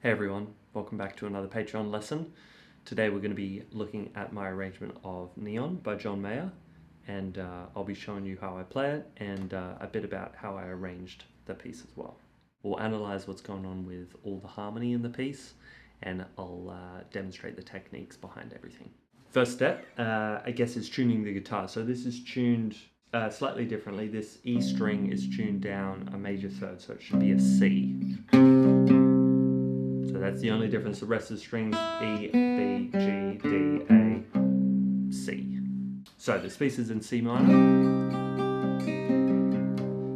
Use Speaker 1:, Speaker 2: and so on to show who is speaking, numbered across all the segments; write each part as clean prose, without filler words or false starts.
Speaker 1: Hey everyone, welcome back to another Patreon lesson. Today we're going to be looking at my arrangement of Neon by John Mayer, and I'll be showing you how I play it and a bit about how I arranged the piece as well. We'll analyze what's going on with all the harmony in the piece, and I'll demonstrate the techniques behind everything. First step, I guess, is tuning the guitar. So this is tuned slightly differently. This E string is tuned down a major third, so it should be a C. So that's the only difference. The rest of the strings, E, B, G, D, A, C. So this piece is in C minor.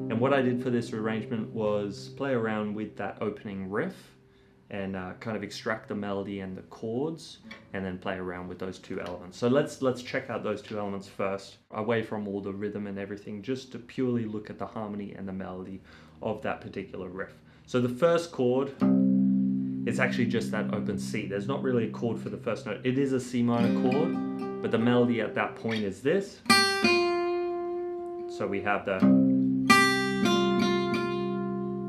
Speaker 1: And what I did for this arrangement was play around with that opening riff and kind of extract the melody and the chords, and then play around with those two elements. So let's check out those two elements first, away from all the rhythm and everything, just to purely look at the harmony and the melody of that particular riff. So the first chord, it's actually just that open C. There's not really a chord for the first note. It is a C minor chord, but the melody at that point is this. So we have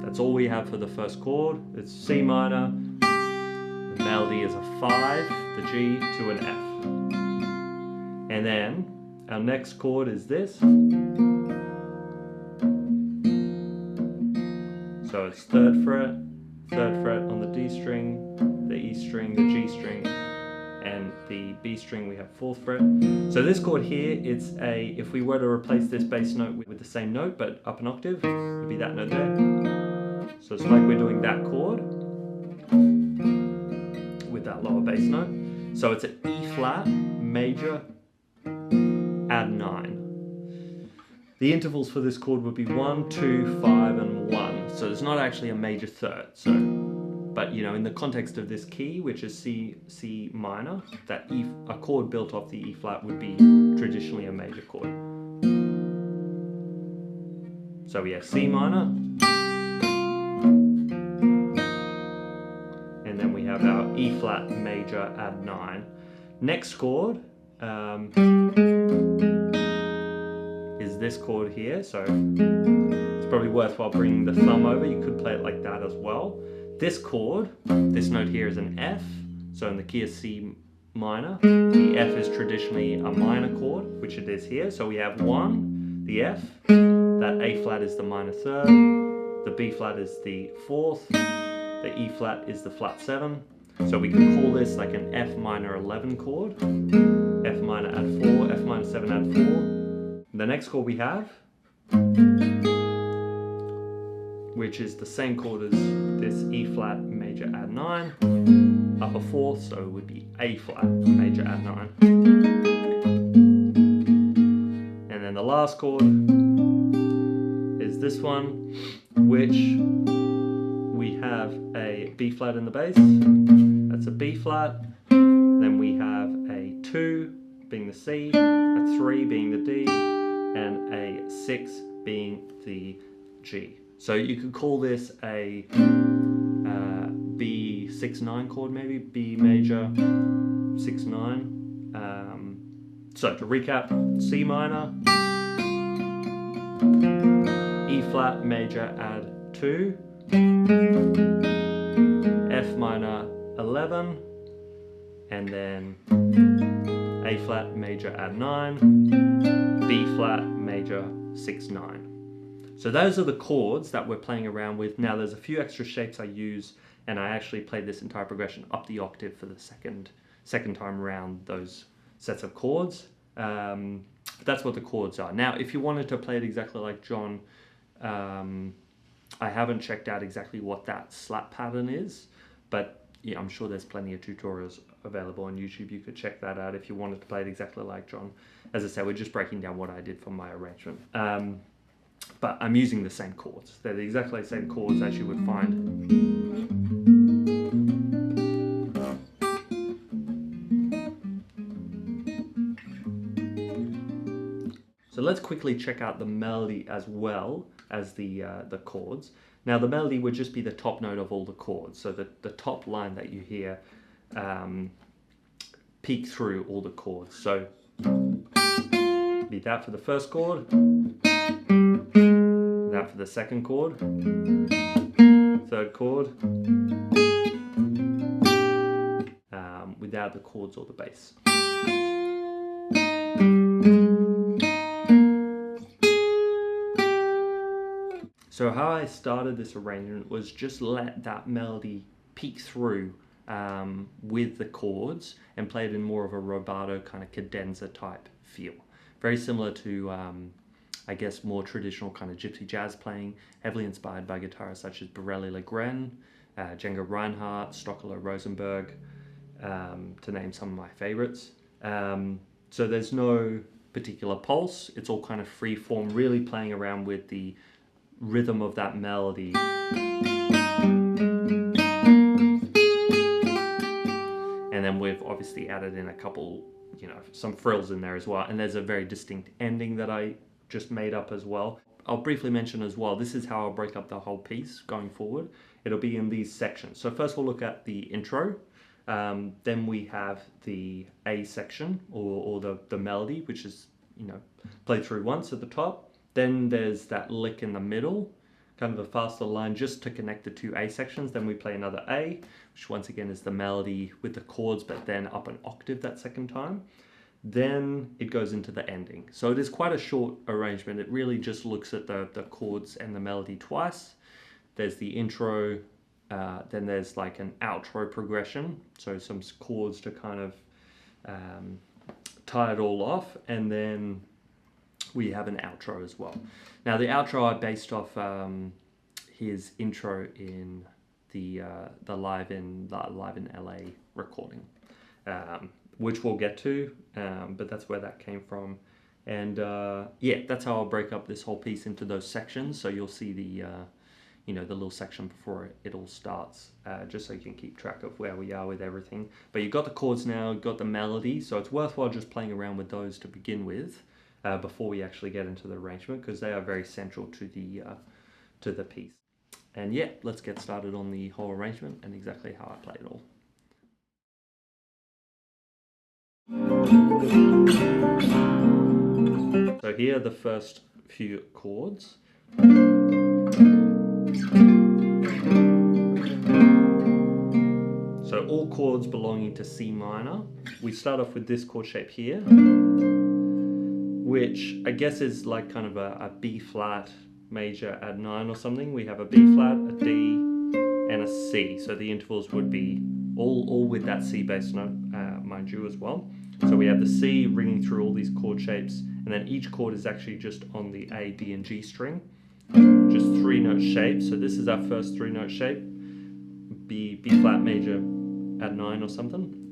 Speaker 1: that's all we have for the first chord. It's C minor, the melody is a 5, the G to an F. And then our next chord is this. So it's third fret on the D string, the E string, the G string, and the B string we have 4th fret. So this chord here, it's if we were to replace this bass note with the same note but up an octave, it would be that note there. So it's like we're doing that chord with that lower bass note. So it's an E flat major add 9. The intervals for this chord would be 1, 2, 5, and 1. So it's not actually a major third. So, but you know, in the context of this key, which is C minor, that a chord built off the E flat would be traditionally a major chord. So we have C minor, and then we have our E flat major add 9. Next chord is this chord here, so it's probably worthwhile bringing the thumb over. You could play it like that as well. This chord, this note here is an F, so in the key of C minor, the F is traditionally a minor chord, which it is here. So we have 1, the F, that A flat is the minor third, the B flat is the 4th, the E flat is the flat 7. So we can call this like an F minor 11 chord, F minor add 4, F minor 7 add 4. The next chord we have, which is the same chord as this E flat major add 9, upper 4th, so it would be A flat major add 9. And then the last chord is this one, which we have a B flat in the bass, that's a B flat, then we have a 2 being the C, a 3 being the D, and a 6 being the G. So you could call this a B6-9 chord, maybe B major 6-9. So to recap: C minor, E flat major add 2, F minor 11, and then A flat major add 9, B flat major 6-9. So those are the chords that we're playing around with. Now there's a few extra shapes I use, and I actually played this entire progression up the octave for the second time around those sets of chords. But that's what the chords are. Now if you wanted to play it exactly like John, I haven't checked out exactly what that slap pattern is, but yeah, I'm sure there's plenty of tutorials available on YouTube. You could check that out if you wanted to play it exactly like John. As I said, we're just breaking down what I did for my arrangement. But I'm using the same chords. They're the exactly same chords as you would find. So let's quickly check out the melody as well as the chords. Now the melody would just be the top note of all the chords. So the top line that you hear peek through all the chords. So be that for the first chord, that for the second chord, third chord, without the chords or the bass. So how I started this arrangement was just let that melody peek through with the chords and play it in more of a rubato kind of cadenza type feel. Very similar to, I guess, more traditional kind of gypsy jazz playing, heavily inspired by guitarists such as Borelli Legren, Django Reinhardt, Stockler Rosenberg, to name some of my favorites. So there's no particular pulse, it's all kind of free form, really playing around with the rhythm of that melody. And then we've obviously added in a couple, some frills in there as well. And there's a very distinct ending that I just made up as well. I'll briefly mention as well, this is how I'll break up the whole piece going forward. It'll be in these sections. So first we'll look at the intro. Then we have the A section or the melody, which is, played through once at the top. Then there's that lick in the middle, kind of a faster line just to connect the two A sections. Then we play another A, which once again is the melody with the chords, but then up an octave that second time. Then it goes into the ending. So it is quite a short arrangement. It really just looks at the chords and the melody twice. There's the intro, then there's like an outro progression. So some chords to kind of tie it all off. And then we have an outro as well. Now the outro I based off his intro in the Live in LA recording, which we'll get to, but that's where that came from. And yeah, that's how I'll break up this whole piece into those sections. So you'll see the the little section before it all starts, just so you can keep track of where we are with everything. But you've got the chords now, you've got the melody, so it's worthwhile just playing around with those to begin with. Before we actually get into the arrangement, because they are very central to the piece. And yeah, let's get started on the whole arrangement and exactly how I play it all. So here are the first few chords. So all chords belonging to C minor. We start off with this chord shape here, which I guess is like kind of a B flat major add 9 or something. We have a B flat, a D, and a C. So the intervals would be all with that C bass note, mind you, as well. So we have the C ringing through all these chord shapes, and then each chord is actually just on the A, D, and G string. Just 3-note shapes. So this is our first 3-note shape. B flat major add 9 or something.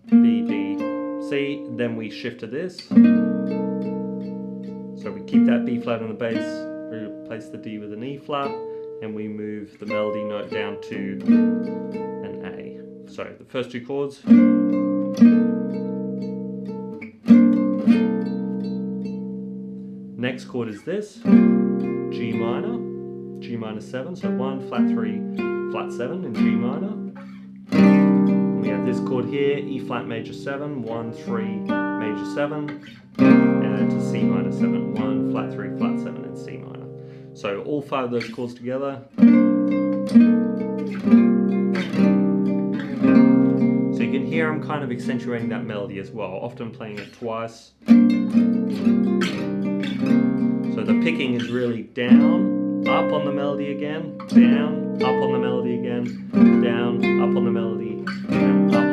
Speaker 1: B, D, C, then we shift to this. So we keep that B flat on the bass, replace the D with an E flat, and we move the melody note down to an A. So the first two chords. Next chord is this, G minor 7, so 1, flat 3, flat 7 in G minor. We have this chord here, E flat major 7, 1, 3, major 7, and then to C minor 7, 1, flat 3, flat 7 in C minor. So all 5 of those chords together. So you can hear I'm kind of accentuating that melody as well, often playing it twice. So the picking is really down, up on the melody again, down, up on the melody again, down, up on the melody, and up,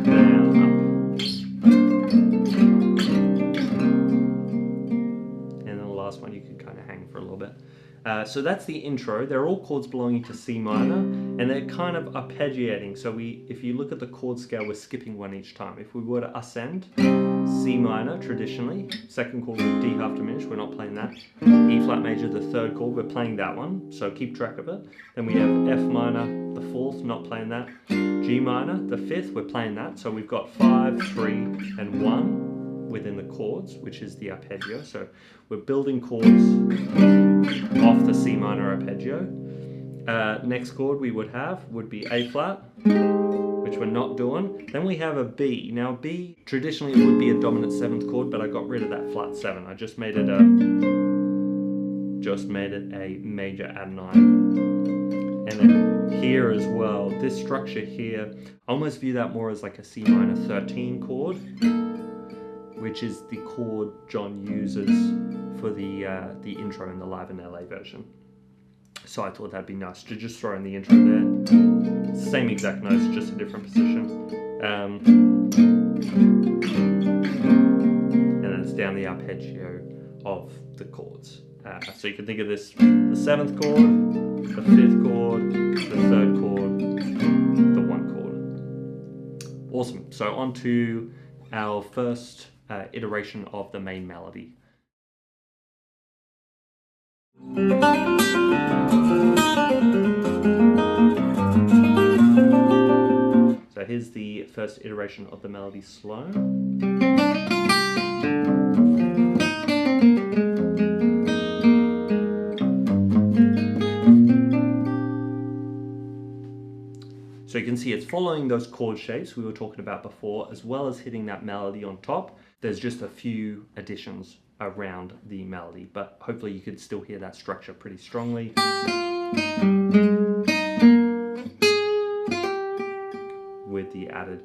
Speaker 1: down, up. And then the last one you can kind of hang for a little bit. So that's the intro. They're all chords belonging to C minor, and they're kind of arpeggiating. So if you look at the chord scale, we're skipping one each time. If we were to ascend, C minor traditionally, second chord with D half diminished, we're not playing that. E flat major, the third chord, we're playing that one, so keep track of it. Then we have F minor, the fourth, not playing that. G minor, the fifth, we're playing that. So we've got 5, 3, and 1 within the chords, which is the arpeggio. So we're building chords off the C minor arpeggio. Next chord we would be A flat, which we're not doing. Then we have a B. Now B, traditionally it would be a dominant 7th chord, but I got rid of that flat 7. I just made it a major add 9. And then here as well, this structure here, I almost view that more as like a C minor 13 chord, which is the chord John uses for the intro in the Live in LA version. So I thought that'd be nice to just throw in the intro there. Same exact notes, just a different position. And then it's down the arpeggio of the chords. So you can think of this, the 7th chord, the 5th chord, the 3rd chord, the 1 chord. Awesome. So on to our first iteration of the main melody. So here's the first iteration of the melody slow. So you can see it's following those chord shapes we were talking about before, as well as hitting that melody on top. There's just a few additions around the melody, but hopefully you could still hear that structure pretty strongly. With the added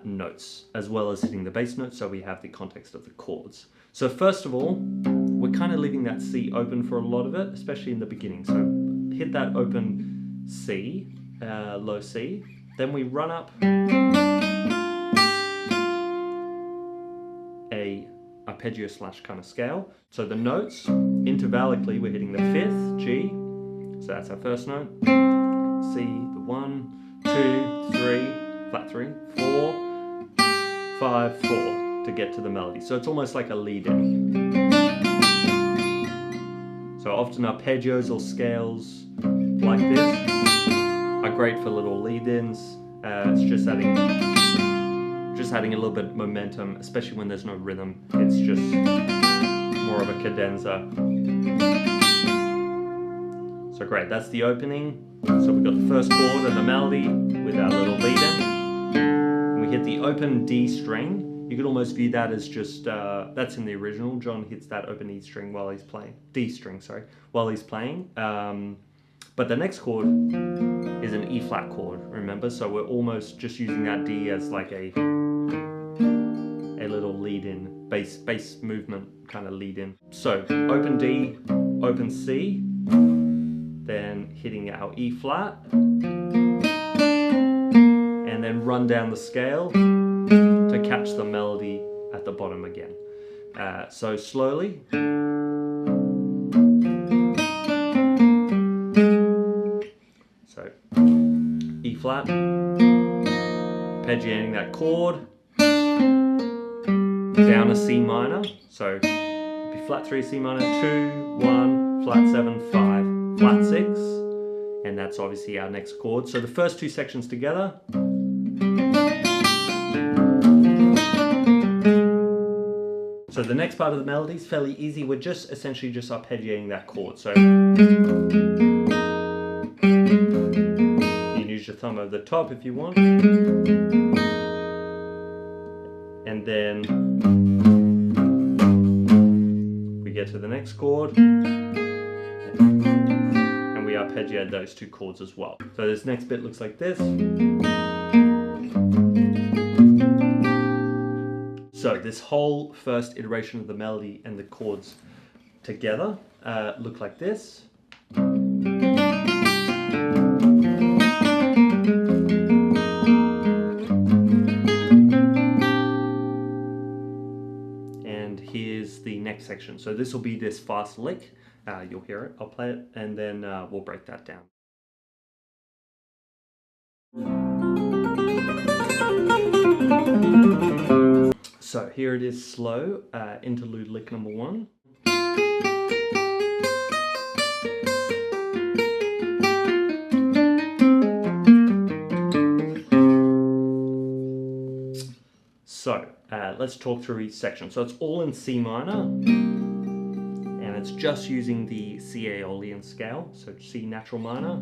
Speaker 1: notes, as well as hitting the bass notes, so we have the context of the chords. So first of all, we're kind of leaving that C open for a lot of it, especially in the beginning. So hit that open C, low C, then we run up a arpeggio slash kind of scale. So the notes, intervallically, we're hitting the 5th G, so that's our first note, C, the 1, 2, 3, flat 3, 4, 5, 4 to get to the melody. So it's almost like a lead-in. So often arpeggios or scales like this are great for little lead-ins. It's just adding a little bit of momentum, especially when there's no rhythm. It's just more of a cadenza. So great, that's the opening. So we've got the first chord and the melody with our little lead-in. And we hit the open D string. You could almost view that as just, that's in the original. John hits that open E string while he's playing, D string, sorry, while he's playing. But the next chord is an E flat chord, remember? So we're almost just using that D as like a little lead-in, bass movement kind of lead-in. So open D, open C, then hitting our E flat, and then run down the scale to catch the melody at the bottom again. So slowly. So E flat, arpeggiating that chord, down a C minor, so it'd be flat 3, C minor, 2, 1, flat 7, 5, flat 6, and that's obviously our next chord. So the first two sections together. So the next part of the melody is fairly easy. We're just essentially just arpeggiating that chord. So you can use your thumb over the top if you want. And then we get to the next chord. And we arpeggiate those two chords as well. So this next bit looks like this. So this whole first iteration of the melody and the chords together look like this. And here's the next section. So this will be this fast lick. You'll hear it, I'll play it, and then we'll break that down. So here it is slow, interlude lick number 1. So let's talk through each section. So it's all in C minor, and it's just using the C Aeolian scale, so C natural minor.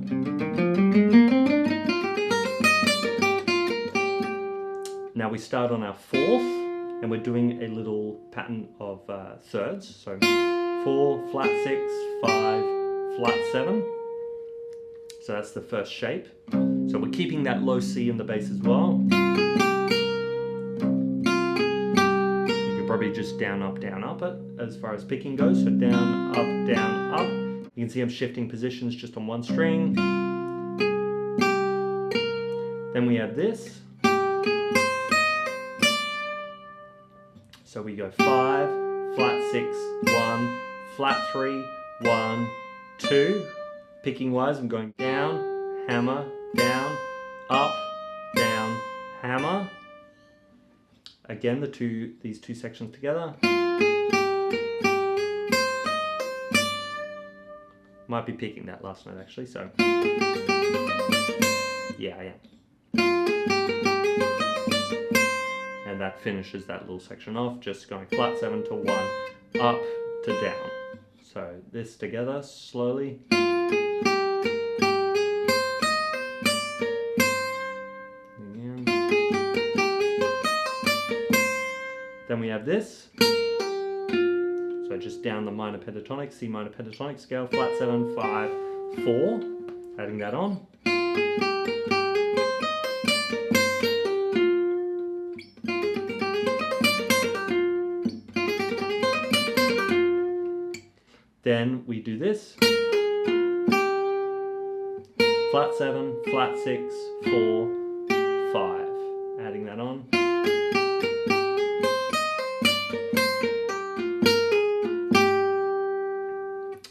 Speaker 1: Now we start on our 4th, and we're doing a little pattern of thirds. So 4, flat 6, 5, flat 7. So that's the first shape. So we're keeping that low C in the bass as well. You could probably just down, up it as far as picking goes. So down, up. You can see I'm shifting positions just on one string. Then we have this. So we go 5, flat 6, 1, flat 3, 1, 2. Picking wise, I'm going down, hammer, down, up, down, hammer. Again, these two sections together. Might be picking that last note actually, so yeah, I am. And that finishes that little section off, just going flat 7 to 1, up to down. So this together slowly. Again. Then we have this. So just down the minor pentatonic, C minor pentatonic scale, flat 7, 5, 4. Adding that on. Then we do this. Flat 7, flat 6, 4, 5. Adding that on.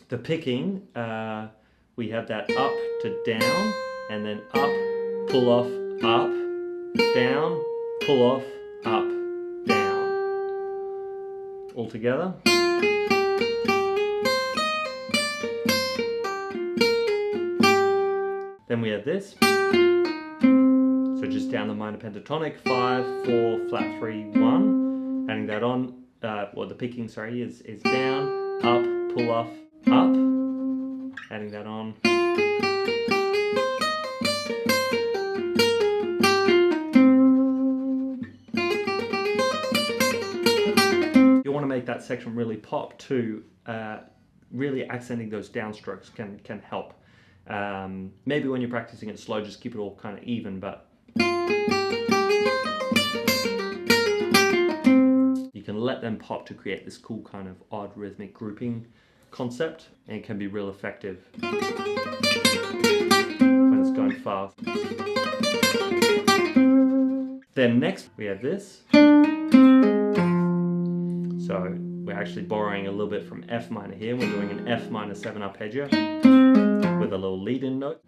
Speaker 1: The picking, we have that up to down, and then up, pull off, up, down, pull off, up, down. All together. Then we have this. So just down the minor pentatonic, 5, 4, flat 3, 1. Adding that on, the picking, sorry, is down, up, pull off, up. Adding that on. You want to make that section really pop too. Really accenting those downstrokes can help. Maybe when you're practicing it slow, just keep it all kind of even, but you can let them pop to create this cool kind of odd rhythmic grouping concept, and it can be real effective when it's going fast. Then next we have this. So we're actually borrowing a little bit from F minor here. We're doing an F minor 7 arpeggio with a little lead-in note.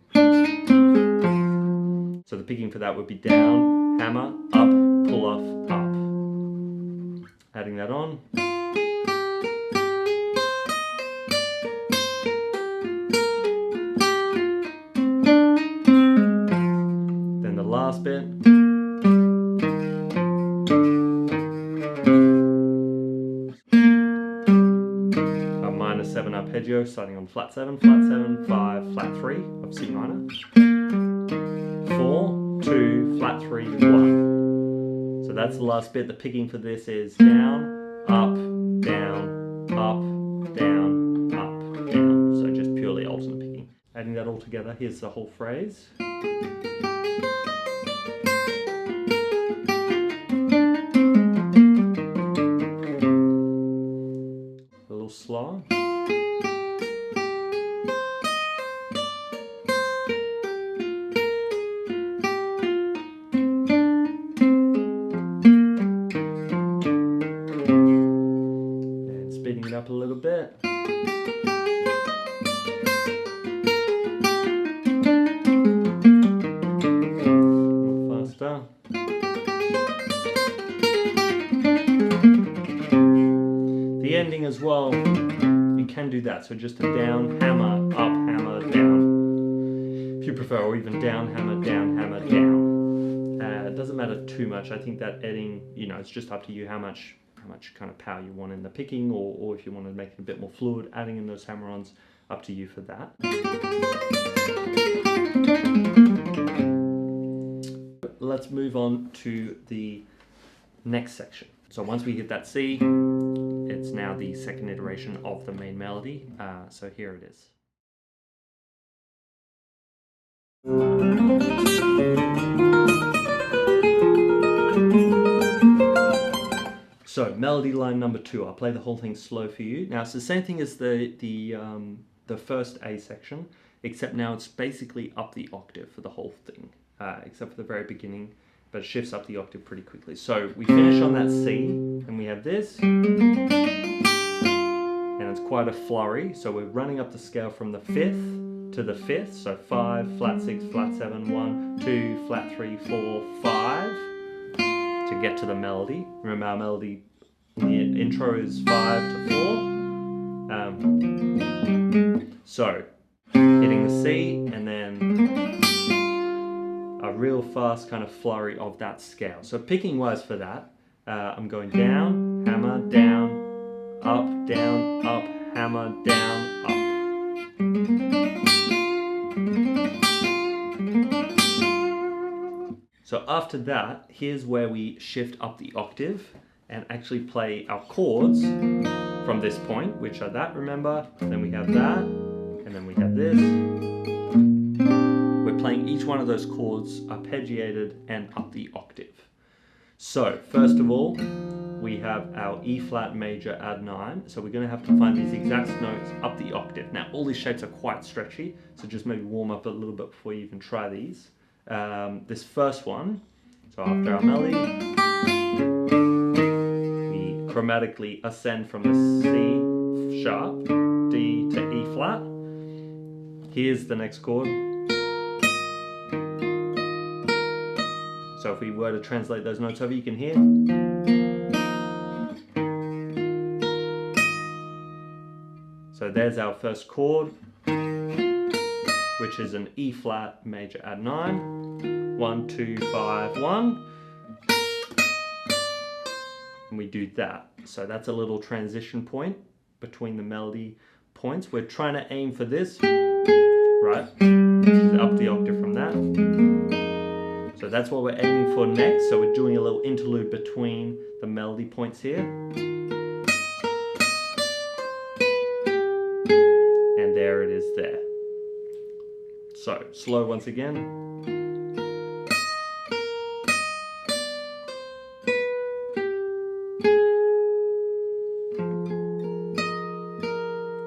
Speaker 1: So the picking for that would be down, hammer, up, pull off, up. Adding that on. Then the last bit. A minor 7 arpeggio starting on flat 7, 5, flat 3 of C minor. 4, 2, flat 3, 1. So that's the last bit. The picking for this is down, up, down, up, down, up, down. So just purely alternate picking. Adding that all together, here's the whole phrase. A little slow. Speeding it up a little bit. Faster. The ending as well, you can do that. So just a down, hammer, up, hammer, down. If you prefer, or even down, hammer, down, hammer, down. It doesn't matter too much. I think that ending, it's just up to you how much kind of power you want in the picking, or if you want to make it a bit more fluid, adding in those hammer-ons, up to you for that. Let's move on to the next section. So once we hit that C, it's now the second iteration of the main melody. So here it is. So melody line number 2, I'll play the whole thing slow for you. Now it's the same thing as the first A section, except now it's basically up the octave for the whole thing, except for the very beginning, but it shifts up the octave pretty quickly. So we finish on that C, and we have this, and it's quite a flurry. So we're running up the scale from the 5th to the 5th, so 5, flat 6, flat 7, 1, 2, flat 3, 4, 5, to get to the melody. Remember our melody in the intro is 5 to 4. So hitting the C and then a real fast kind of flurry of that scale. So picking wise for that, I'm going down, hammer, down, up, hammer, down, up. So after that, here's where we shift up the octave and actually play our chords from this point, which are that, remember? Then we have that, and then we have this. We're playing each one of those chords arpeggiated and up the octave. So first of all, we have our E flat major add 9. So we're going to have to find these exact notes up the octave. Now all these shapes are quite stretchy, so just maybe warm up a little bit before you even try these. This first one, so after our melody, we chromatically ascend from the C sharp, D to E flat. Here's the next chord. So if we were to translate those notes over, you can hear. So there's our first chord, which is an E flat major add 9. 1, 2, 5, 1. And we do that. So that's a little transition point between the melody points. We're trying to aim for this, right? Up the octave from that. So that's what we're aiming for next. So we're doing a little interlude between the melody points here. And there it is there. So slow once again.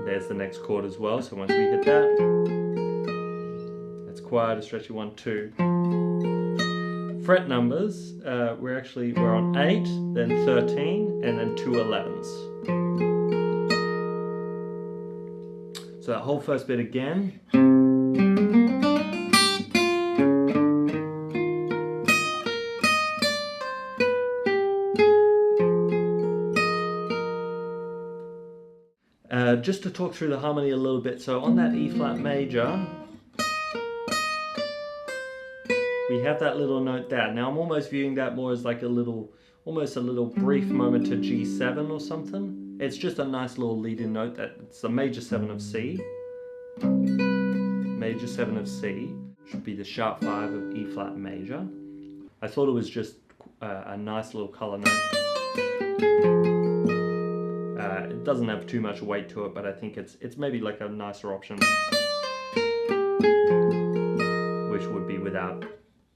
Speaker 1: There's the next chord as well, so once we hit that, that's quite a stretchy 1, 2. Fret numbers, we're on 8, then 13, and then 2 11s. So that whole first bit again. Just to talk through the harmony a little bit, so on that E flat major, we have that little note there. Now I'm almost viewing that more as like almost a little brief moment to G7 or something. It's just a nice little lead-in note that it's the major 7 of C. Major 7 of C should be the sharp 5 of E flat major. I thought it was just a nice little color note. It doesn't have too much weight to it, but I think it's maybe like a nicer option, which would be without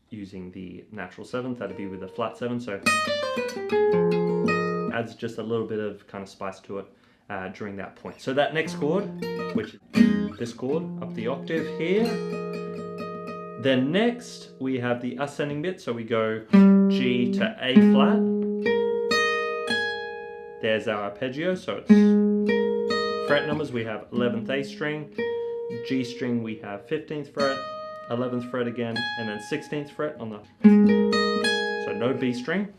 Speaker 1: using the natural 7th. That'd be with a flat 7, so adds just a little bit of kind of spice to it during that point. So that next chord, which is this chord up the octave here. Then next we have the ascending bit, so we go G to A flat. There's our arpeggio, so it's fret numbers. We have 11th A string, G string we have 15th fret, 11th fret again, and then 16th fret on the, so no B string.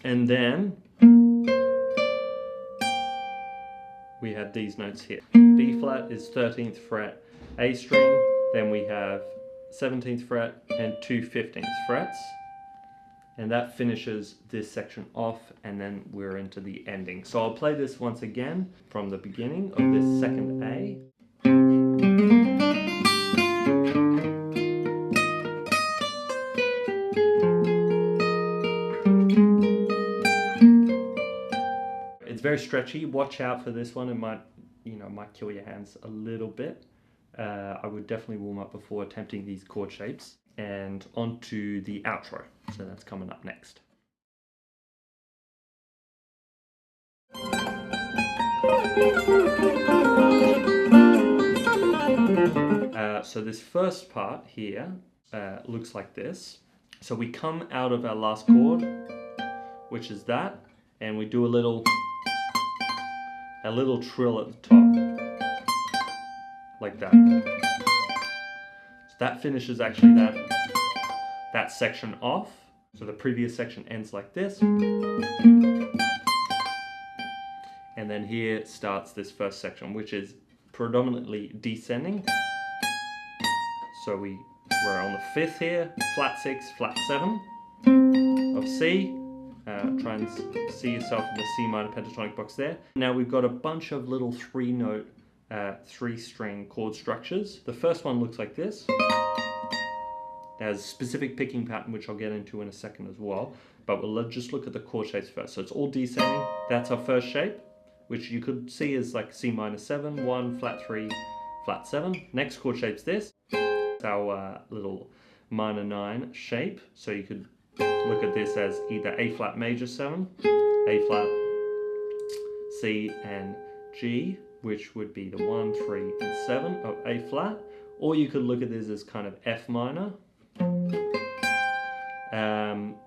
Speaker 1: And then we have these notes here. B flat is 13th fret, A string, then we have 17th fret and 2 15th frets. And that finishes this section off, and then we're into the ending. So I'll play this once again from the beginning of this second A. It's very stretchy. Watch out for this one. It might kill your hands a little bit. I would definitely warm up before attempting these chord shapes. And on to the outro. So that's coming up next. So this first part here looks like this. So we come out of our last chord, which is that, and we do a little trill at the top, like that. So that finishes actually that section off. So the previous section ends like this. And then here starts this first section, which is predominantly descending. So we're on the 5th here, flat 6, flat 7 of C. Try and see yourself in the C minor pentatonic box there. Now we've got a bunch of little 3-note, 3-string chord structures. The first one looks like this. It has a specific picking pattern, which I'll get into in a second as well. But we'll just look at the chord shapes first. So it's all descending. That's our first shape, which you could see as like C minor 7, 1, flat 3, flat 7. Next chord shape's this. It's our little minor 9 shape. So you could look at this as either A flat major 7, A flat, C and G, which would be the 1, 3 and 7 of A flat. Or you could look at this as kind of F minor.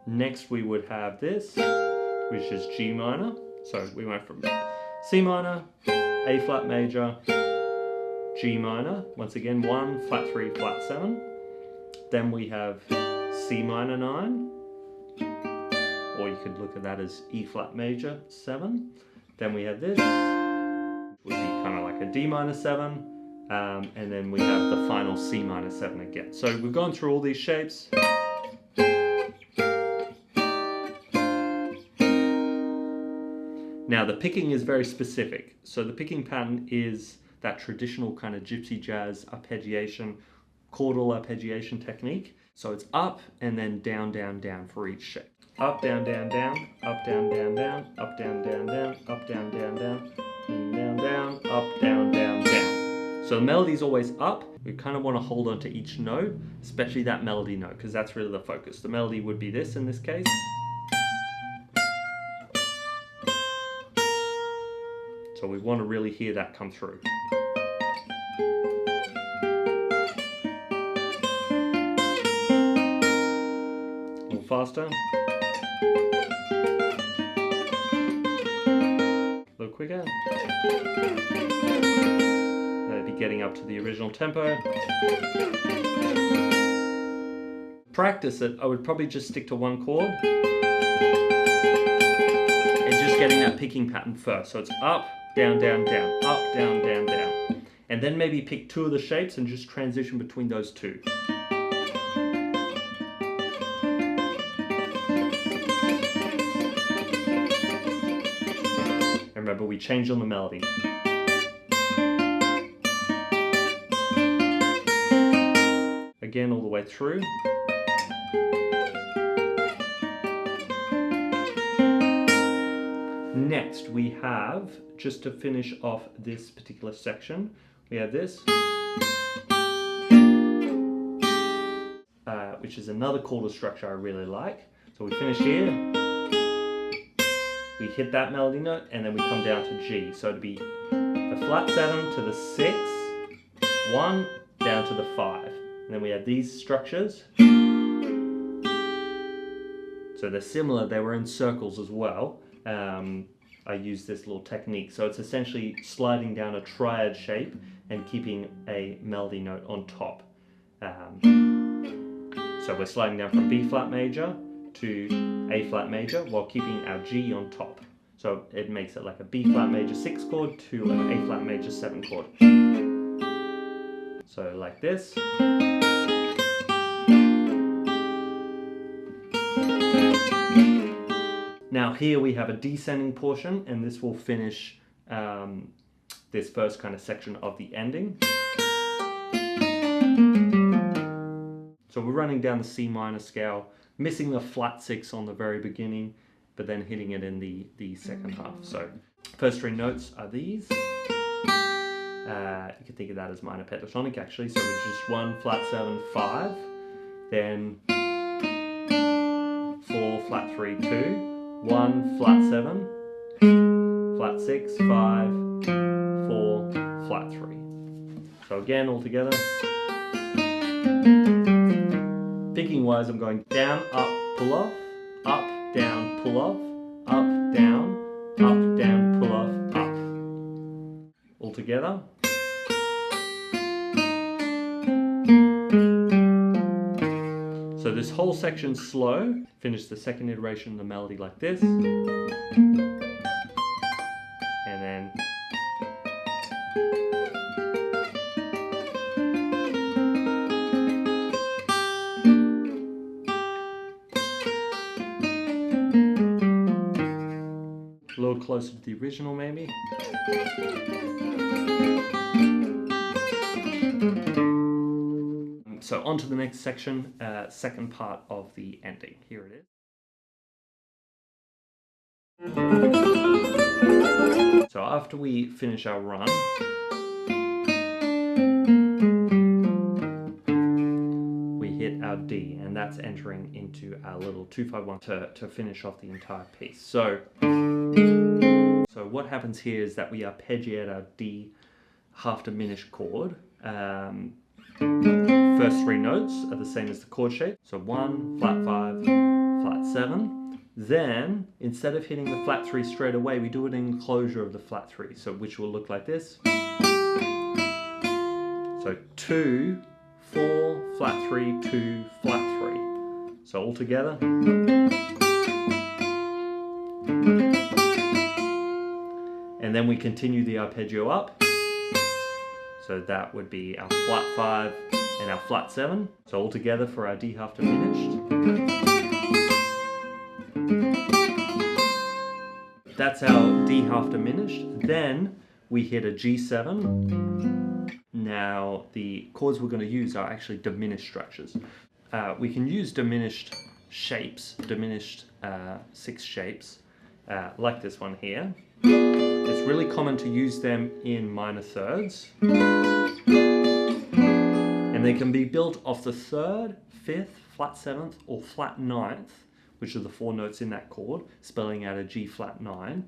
Speaker 1: Next we would have this, which is G minor. So we went from C minor, A flat major, G minor, once again 1, flat 3, flat 7. Then we have C minor 9, or you could look at that as E flat major 7. Then we have this, which would be kind of like a D minor 7, and then we have the final C minor 7 again. So we've gone through all these shapes. Now the picking is very specific. So the picking pattern is that traditional kind of gypsy jazz arpeggiation, chordal arpeggiation technique. So it's up and then down, down, down for each shape. Up, down, down, down, up, down, down, down, up, down, down, down, up, down, down, down, down, down, up, down, down, down. So the melody's always up. We kind of want to hold on to each note, especially that melody note, because that's really the focus. The melody would be this in this case. So we want to really hear that come through. A little faster. A little quicker. That'd be getting up to the original tempo. Practice it, I would probably just stick to one chord. And just getting that picking pattern first. So it's up, down, down, down, up, down, down, down. And then maybe pick 2 of the shapes and just transition between those 2. And remember, we change on the melody. Again, all the way through. Next, we have, just to finish off this particular section, we have this, which is another chordal structure I really like. So we finish here, we hit that melody note, and then we come down to G. So it'd be the flat 7 to the 6, 1, down to the 5. And then we have these structures. So they're similar, they were in circles as well. I use this little technique. So it's essentially sliding down a triad shape and keeping a melody note on top. So we're sliding down from B flat major to A flat major while keeping our G on top. So it makes it like a B flat major 6 chord to an A flat major 7 chord. So like this. Now here we have a descending portion, and this will finish this first kind of section of the ending. So we're running down the C minor scale, missing the flat 6 on the very beginning, but then hitting it in the second half. So first 3 notes are these. You can think of that as minor pentatonic actually. So we're just 1 flat 7 5, then 4 flat 3 2, 1 flat 7, flat 6 5, 4 flat 3. So again, all together. Picking wise, I'm going down, up, pull off, up, down, pull off, up, down, pull off, up. All together. So this whole section's slow. Finish the second iteration of the melody like this. And then a little closer to the original maybe. So on to the next section, second part of the ending. Here it is. So after we finish our run, we hit our D, and that's entering into our little 2-5-1 to finish off the entire piece. So what happens here is that we arpeggiate our D half diminished chord. First 3 notes are the same as the chord shape. So 1, flat 5, flat 7. Then, instead of hitting the flat 3 straight away, we do an enclosure of the flat 3, so which will look like this. So 2, 4, flat 3, 2, flat 3. So all together. And then we continue the arpeggio up. So that would be our flat 5 and our flat 7. So all together for our D half diminished. That's our D half diminished. Then we hit a G7. Now the chords we're going to use are actually diminished structures. We can use diminished shapes, diminished 6 shapes, like this one here. It's really common to use them in minor thirds. And they can be built off the 3rd, 5th, flat 7th, or flat 9th, which are the 4 notes in that chord, spelling out a G flat 9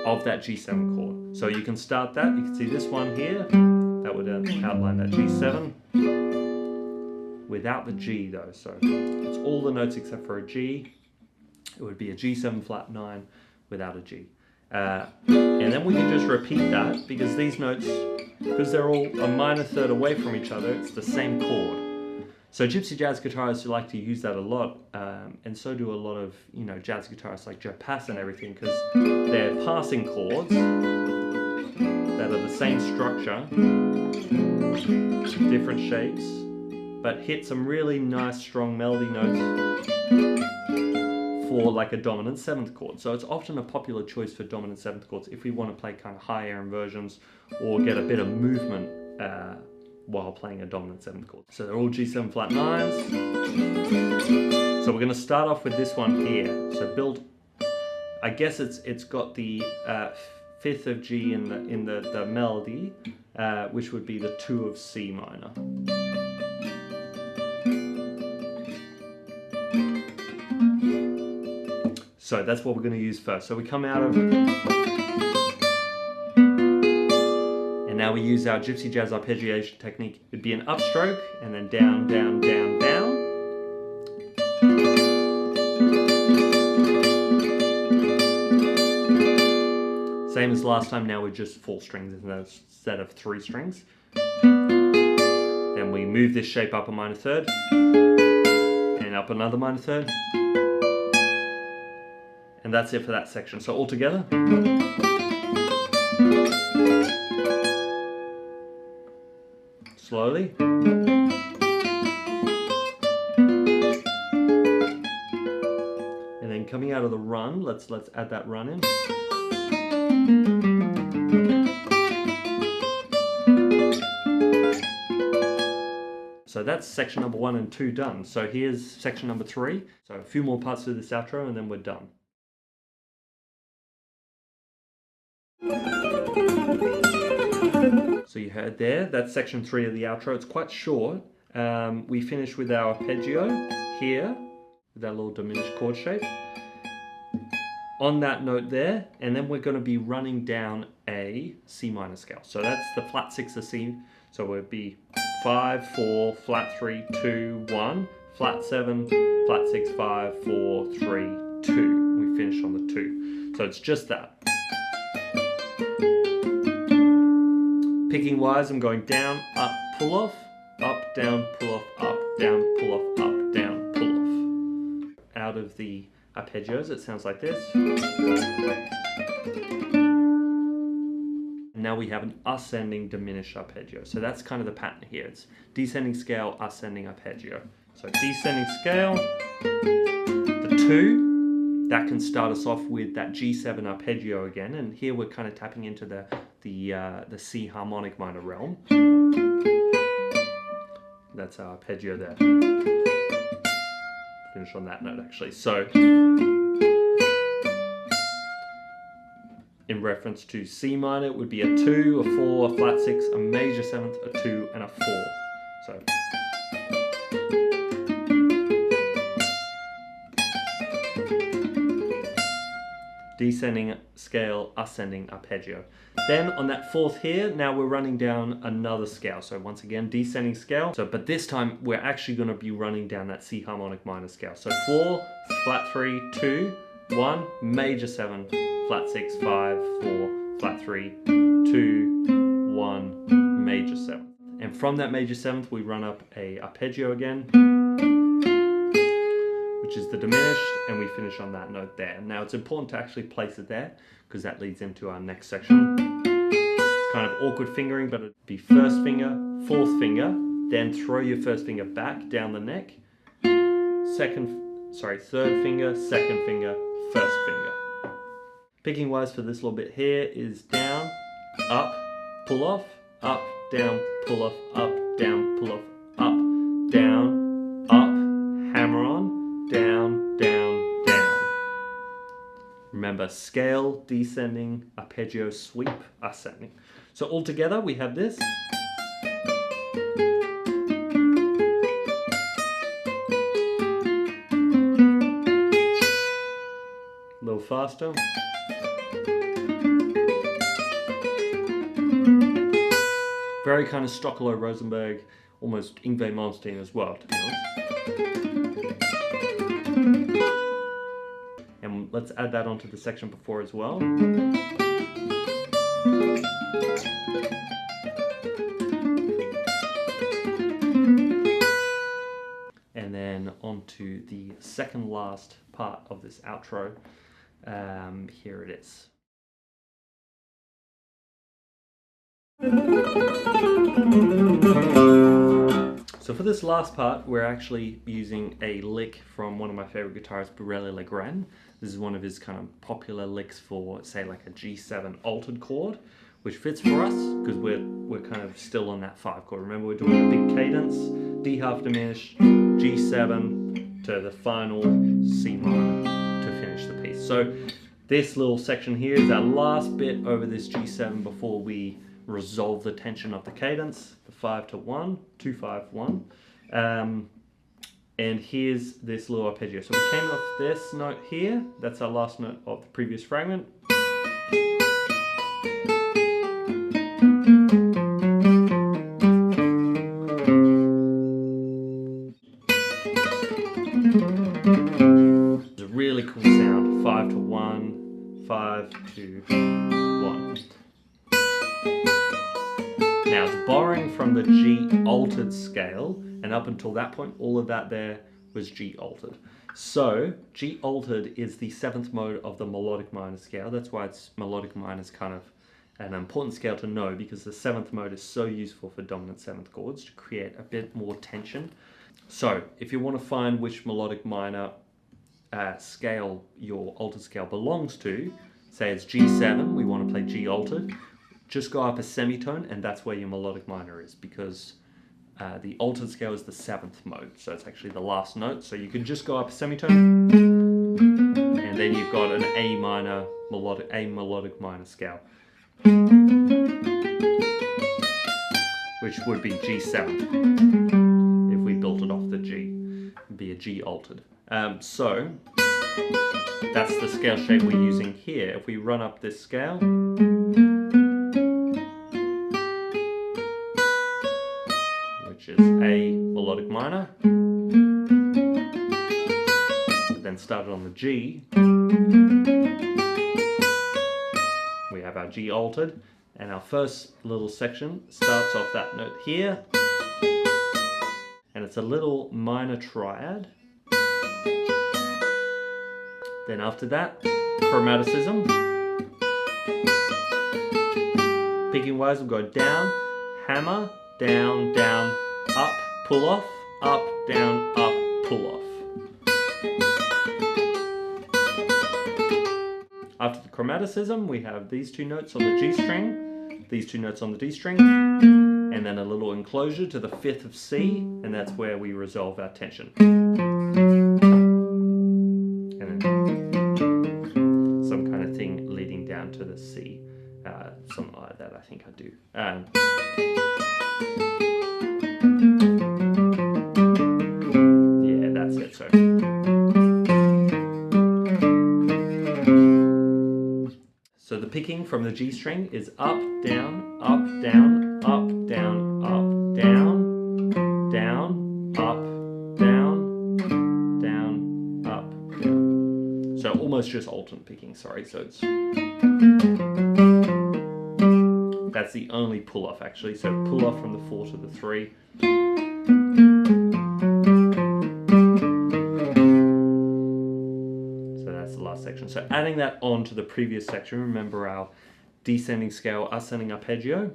Speaker 1: of that G7 chord. So you can start that. You can see this one here. That would outline that G7 without the G though. So it's all the notes except for a G. It would be a G7 flat 9 without a G. And then we can just repeat that because these notes, because they're all a minor third away from each other, it's the same chord. So gypsy jazz guitarists like to use that a lot, and so do a lot of jazz guitarists like Joe Pass and everything, because they're passing chords that are the same structure, different shapes, but hit some really nice strong melody notes for like a dominant 7th chord. So it's often a popular choice for dominant 7th chords if we want to play kind of higher inversions or get a bit of movement while playing a dominant 7th chord. So they're all G7 flat 9s. So we're going to start off with this one here. So build, I guess it's got the 5th of G in the melody, which would be the 2 of C minor. So that's what we're going to use first. So we come out of, and now we use our gypsy jazz arpeggiation technique. It'd be an upstroke, and then down, down, down, down. Same as last time, now we're just 4 strings instead of 3 strings. Then we move this shape up a minor third, and up another minor third. And that's it for that section. So all together. Slowly. And then coming out of the run, let's add that run in. So that's section number 1 and 2 done. So here's section number 3. So a few more parts to this outro and then we're done. So you heard there, that's section 3 of the outro. It's quite short. We finish with our arpeggio here, with that little diminished chord shape. On that note there, and then we're going to be running down a C minor scale. So that's the flat 6 of C. So it would be 5, 4, flat 3, 2, 1, flat 7, flat 6, 5, 4, 3, 2. We finish on the 2. So it's just that. Picking wise, I'm going down, up, pull off, up, down, pull off, up, down, pull off, up, down, pull off. Out of the arpeggios, it sounds like this. Now we have an ascending diminished arpeggio. So that's kind of the pattern here. It's descending scale, ascending arpeggio. So descending scale, the 2, that can start us off with that G7 arpeggio again. And here we're kind of tapping into the C harmonic minor realm. That's our arpeggio there. Finish on that note actually. So in reference to C minor, it would be a 2, a 4, a flat 6, a major 7th, a 2, and a 4. So descending scale, ascending arpeggio. Then on that 4th here, now we're running down another scale. So once again, descending scale. So, but this time we're actually going to be running down that C harmonic minor scale. So 4, flat 3, 2, 1, major 7, flat 6, 5, 4, flat 3, 2, 1, major 7th. And from that major 7th, we run up a arpeggio again, which is the diminished, and we finish on that note there. Now it's important to actually place it there, because that leads into our next section. It's kind of awkward fingering, but it'd be 1st finger, 4th finger, then throw your 1st finger back down the neck, 3rd finger, 2nd finger, 1st finger. Picking wise for this little bit here is down, up, pull off, up, down, pull off, up, down, pull off, up, down, up, hammer on, down, down, down. Remember, scale, descending, arpeggio, sweep, ascending. So all together we have this. A little faster. Very kind of Stockelo Rosenberg, almost Yngwie Malmsteen as well, to be honest. And let's add that onto the section before as well. And then onto the second last part of this outro. Here it is. So for this last part, we're actually using a lick from one of my favorite guitarists, Borelli Legrand. This is one of his kind of popular licks for, say, like a G7 altered chord, which fits for us because we're kind of still on that 5 chord. Remember, we're doing a big cadence, D half diminished, G7 to the final C minor to finish the piece. So this little section here is our last bit over this G7 before we resolve the tension of the cadence, the 5 to 1, 2, 5, 1. And here's this little arpeggio. So we came off this note here, that's our last note of the previous fragment. It's a really cool sound, 5 to 1, 5 to 1. Now it's borrowing from the G altered scale, and up until that point, all of that there was G altered. So G altered is the 7th mode of the melodic minor scale. That's why it's melodic minor is kind of an important scale to know, because the 7th mode is so useful for dominant 7th chords to create a bit more tension. So if you want to find which melodic minor scale your altered scale belongs to, say it's G7, we want to play G altered, just go up a semitone, and that's where your melodic minor is, because the altered scale is the 7th mode, so it's actually the last note. So you can just go up a semitone, and then you've got an A melodic minor scale. which would be G7 if we built it off the G. It'd be a G altered. So that's the scale shape we're using here. If we run up this scale, which is A melodic minor, but then started on the G, we have our G altered, and our first little section starts off that note here, and it's a little minor triad. Then after that, chromaticism. Picking wise, we'll go down, hammer, down, down, up, pull off, up, down, up, pull off. After the chromaticism, we have these two notes on the G string, these two notes on the D string, and then a little enclosure to the 5th of C, and that's where we resolve our tension. And then some kind of thing leading down to the C, something like that I think I do. Yeah, that's it. So the picking from the G string is up, down, up, down, up, down, up, down, down, up, down, down, up, down. So almost just alternate picking, sorry. So it's, that's the only pull off actually. So pull off from the 4 to the 3. Section. So adding that on to the previous section, remember our descending scale, ascending arpeggio.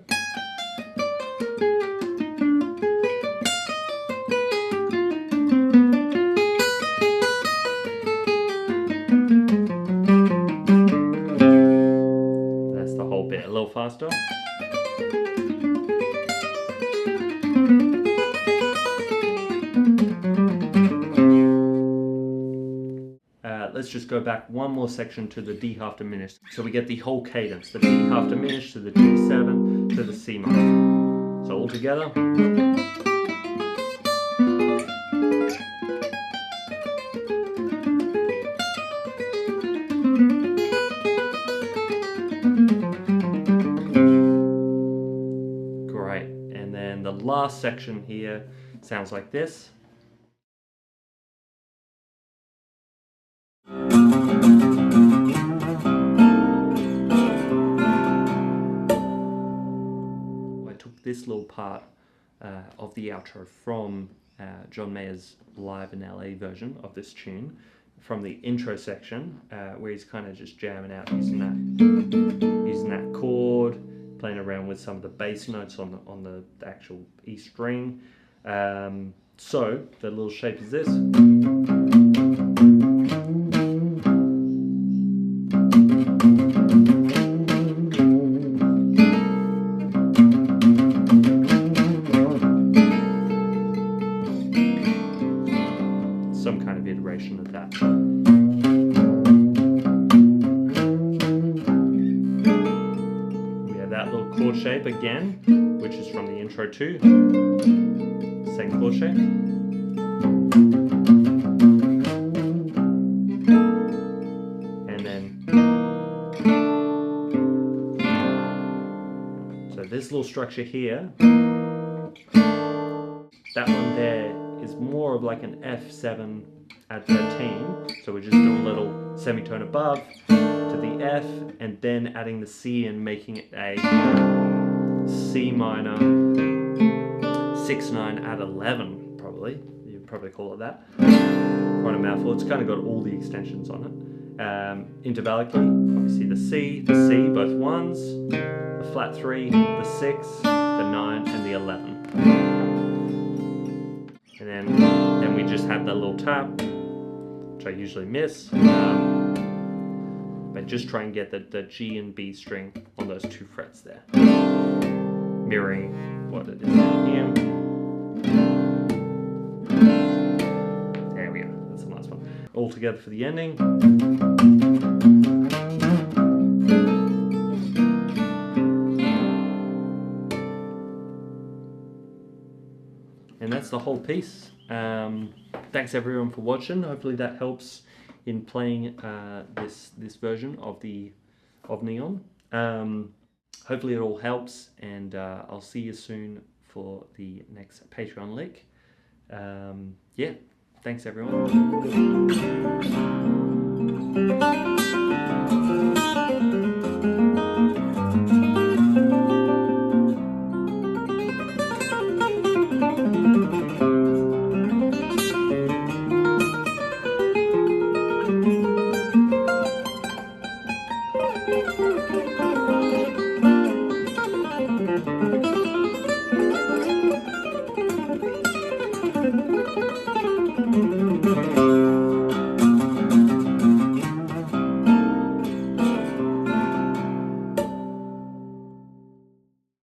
Speaker 1: That's the whole bit, a little faster. Let's just go back one more section to the D half diminished. So we get the whole cadence, the D half diminished to the G7 to the C minor. So all together. Great. And then the last section here sounds like this. This little part of the outro from John Mayer's live in LA version of this tune, from the intro section where he's kind of just jamming out using that chord, playing around with some of the bass notes on the actual E string. So the little shape is this. Some kind of iteration of that. We have that little chord shape again, which is from the intro too. Same chord shape. And then, so this little structure here, that one there is more of like an F7 at 13, so we're just doing a little semitone above to the F, and then adding the C and making it a C minor 6/9 at 11, probably. You'd probably call it that. Quite a mouthful. It's kind of got all the extensions on it. Intervallically, obviously the C, both ones, the flat 3, the 6, the 9, and the 11. And then we just have that little tap, which I usually miss, but just try and get the G and B string on those 2 frets there, mirroring what it is down here. There we go, that's the last one. All together for the ending. that's the whole piece. Thanks everyone for watching. Hopefully that helps in playing this version of Neon. Hopefully it all helps, and I'll see you soon for the next Patreon lick. Yeah, thanks everyone.